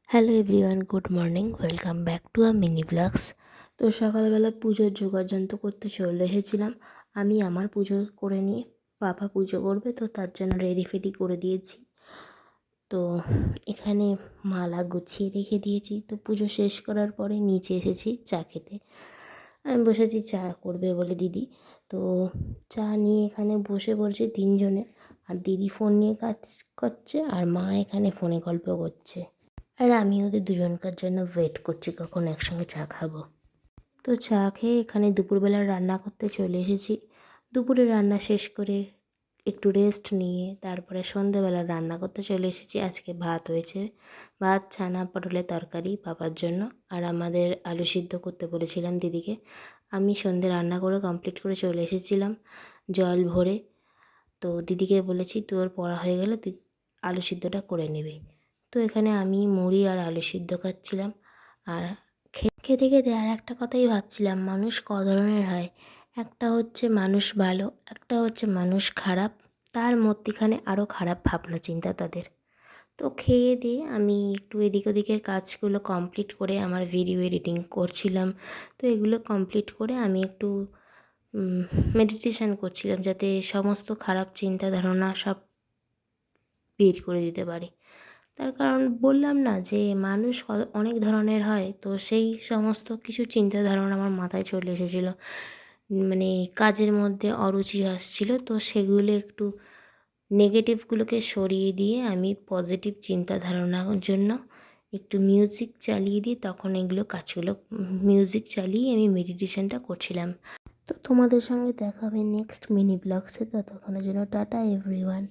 Hello everyone, good morning, welcome back to a mini blogs. তো সকালবেলা পুজোর যোগাযন্ত্র করতে চলে এসেছিলাম। আমি আমার পুজো করে নিয়ে পাপা পুজো করবে, তো তার জন্য রেডি ফেডি করে দিয়েছি। তো এখানে মালা গুছিয়ে রেখে দিয়েছি। তো পুজো শেষ করার পরে নিচে এসেছি চা খেতে। আমি বসেছি চা করবে বলে দিদি। তো চা নিয়ে এখানে বসে পড়ছি তিনজনে, আর দিদি ফোন নিয়ে কাজ করছে আর মা এখানে ফোনে গল্প করছে। আর আমি ওদের দুজনকার জন্য ওয়েট করছি কখন একসঙ্গে চা খাবো। তো চা খেয়ে এখানে দুপুরবেলা রান্না করতে চলে এসেছি। দুপুরে রান্না শেষ করে একটু রেস্ট নিয়ে তারপরে সন্ধেবেলা রান্না করতে চলে এসেছি। আজকে ভাত হয়েছে, ভাত, ছানা পটলের তরকারি পাপার জন্য, আর আমাদের আলু সিদ্ধ করতে বলেছিলাম দিদিকে। আমি সন্ধে রান্না করে কমপ্লিট করে চলে এসেছিলাম জল ভরে। তো দিদিকে বলেছি তোর পড়া হয়ে গেলে তুই আলু সিদ্ধটা করে নিবি। তো এখানে আমি মুড়ি আর আলু সিদ্ধ খাচ্ছিলাম। আর খেতে খেতে আর একটা কথাই ভাবছিলাম, মানুষ ক ধরনের হয়। একটা হচ্ছে মানুষ ভালো, একটা হচ্ছে মানুষ খারাপ, তার মধ্যিখানে আরও খারাপ ভাবনা চিন্তা তাদের। তো খেয়ে দিয়ে আমি একটু এদিক ওদিকের কাজগুলো কমপ্লিট করে আমার ভিডিও এডিটিং করছিলাম। তো এগুলো কমপ্লিট করে আমি একটু মেডিটেশান করছিলাম, যাতে সমস্ত খারাপ চিন্তা ধারণা সব বের করে দিতে পারি। তার কারণ বললাম না যে মানুষ অনেক ধরনের হয়, তো সেই সমস্ত কিছু চিন্তা ধারণা আমার মাথায় চলে এসেছিলো। মানে কাজের মধ্যে অরুচি আসছিলো, তো সেগুলো একটু নেগেটিভগুলোকে সরিয়ে দিয়ে আমি পজিটিভ চিন্তা ধারণার জন্য একটু মিউজিক চালিয়ে দিই, তখন এগুলো কাজগুলো মিউজিক চালিয়ে আমি মেডিটেশনটা করছিলাম। তো তোমাদের সঙ্গে দেখা হবে নেক্সট মিনি ব্লগসে। ততক্ষণের জন্য টাটা এভরিওয়ান।